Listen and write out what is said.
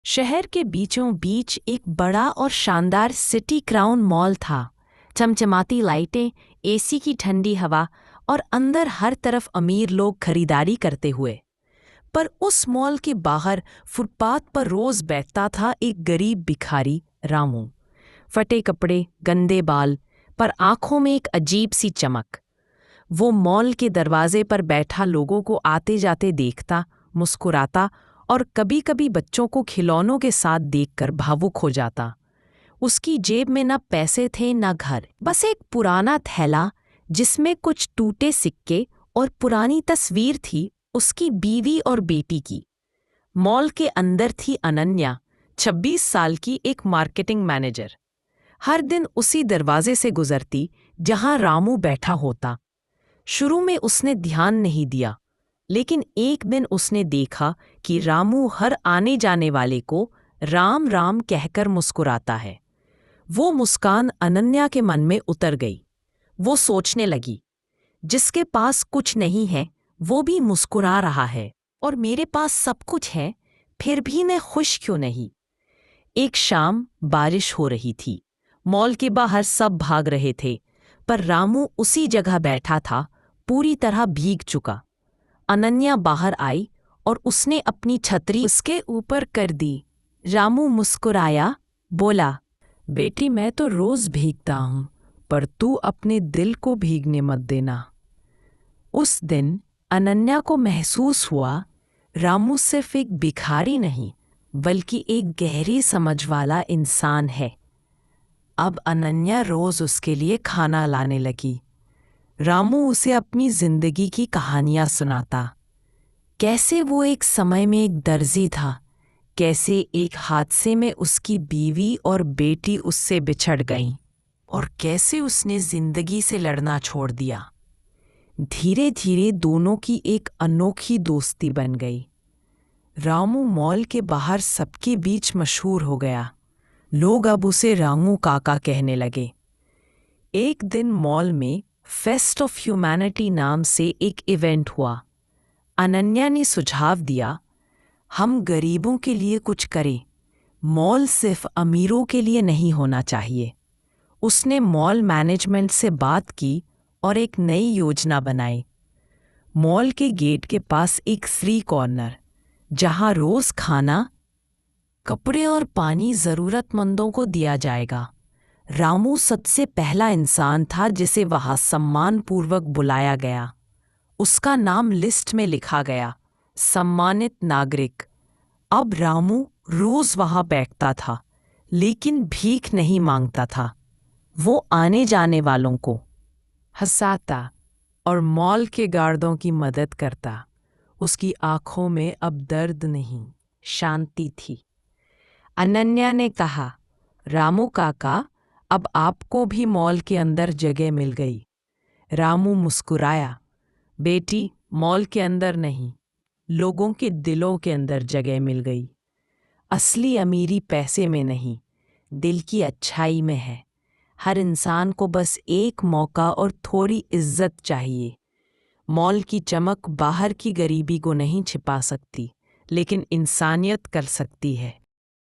शहर के बीचों बीच एक बड़ा और शानदार सिटी क्राउन मॉल था। चमचमाती लाइटें, एसी की ठंडी हवा और अंदर हर तरफ अमीर लोग खरीदारी करते हुए। पर उस मॉल के बाहर फुटपाथ पर रोज बैठता था एक गरीब भिखारी, रामू। फटे कपड़े, गंदे बाल, पर आंखों में एक अजीब सी चमक। वो मॉल के दरवाजे पर बैठा लोगों को आते जाते देखता, मुस्कुराता और कभी-कभी बच्चों को खिलौनों के साथ देखकर भावुक हो जाता। उसकी जेब में न पैसे थे न घर, बस एक पुराना थैला जिसमें कुछ टूटे सिक्के और पुरानी तस्वीर थी उसकी बीवी और बेटी की। मॉल के अंदर थी अनन्या, 26 साल की एक मार्केटिंग मैनेजर। हर दिन उसी दरवाजे से गुजरती जहां रामू बैठा होता। शुरू में उसने ध्यान नहीं दिया, लेकिन एक दिन उसने देखा कि रामू हर आने जाने वाले को राम राम कहकर मुस्कुराता है। वो मुस्कान अनन्या के मन में उतर गई। वो सोचने लगी, जिसके पास कुछ नहीं है वो भी मुस्कुरा रहा है, और मेरे पास सब कुछ है, फिर भी मैं खुश क्यों नहीं। एक शाम बारिश हो रही थी। मॉल के बाहर सब भाग रहे थे, पर रामू उसी जगह बैठा था, पूरी तरह भीग चुका। अनन्या बाहर आई और उसने अपनी छतरी उसके ऊपर कर दी। रामू मुस्कुराया, बोला, बेटी मैं तो रोज भीगता हूं, पर तू अपने दिल को भीगने मत देना। उस दिन अनन्या को महसूस हुआ, रामू सिर्फ एक भिखारी नहीं, बल्कि एक गहरी समझ वाला इंसान है। अब अनन्या रोज उसके लिए खाना लाने लगी। रामू उसे अपनी जिंदगी की कहानियां सुनाता। कैसे वो एक समय में एक दर्जी था, कैसे एक हादसे में उसकी बीवी और बेटी उससे बिछड़ गईं, और कैसे उसने जिंदगी से लड़ना छोड़ दिया। धीरे धीरे दोनों की एक अनोखी दोस्ती बन गई। रामू मॉल के बाहर सबके बीच मशहूर हो गया। लोग अब उसे रामू काका कहने लगे। एक दिन मॉल में फेस्ट ऑफ ह्यूमैनिटी नाम से एक इवेंट हुआ। अनन्या ने सुझाव दिया, हम गरीबों के लिए कुछ करें। मॉल सिर्फ अमीरों के लिए नहीं होना चाहिए। उसने मॉल मैनेजमेंट से बात की और एक नई योजना बनाई। मॉल के गेट के पास एक फ्री कॉर्नर, जहां रोज खाना, कपड़े और पानी जरूरतमंदों को दिया जाएगा। रामू सबसे पहला इंसान था जिसे वहां सम्मानपूर्वक बुलाया गया। उसका नाम लिस्ट में लिखा गया, सम्मानित नागरिक। अब रामू रोज वहां बैठता था, लेकिन भीख नहीं मांगता था। वो आने जाने वालों को हंसाता और मॉल के गार्डों की मदद करता। उसकी आंखों में अब दर्द नहीं, शांति थी। अनन्या ने कहा, रामू काका, अब आपको भी मॉल के अंदर जगह मिल गई। रामू मुस्कुराया, बेटी मॉल के अंदर नहीं, लोगों के दिलों के अंदर जगह मिल गई। असली अमीरी पैसे में नहीं, दिल की अच्छाई में है। हर इंसान को बस एक मौका और थोड़ी इज्जत चाहिए। मॉल की चमक बाहर की गरीबी को नहीं छिपा सकती, लेकिन इंसानियत कर सकती है।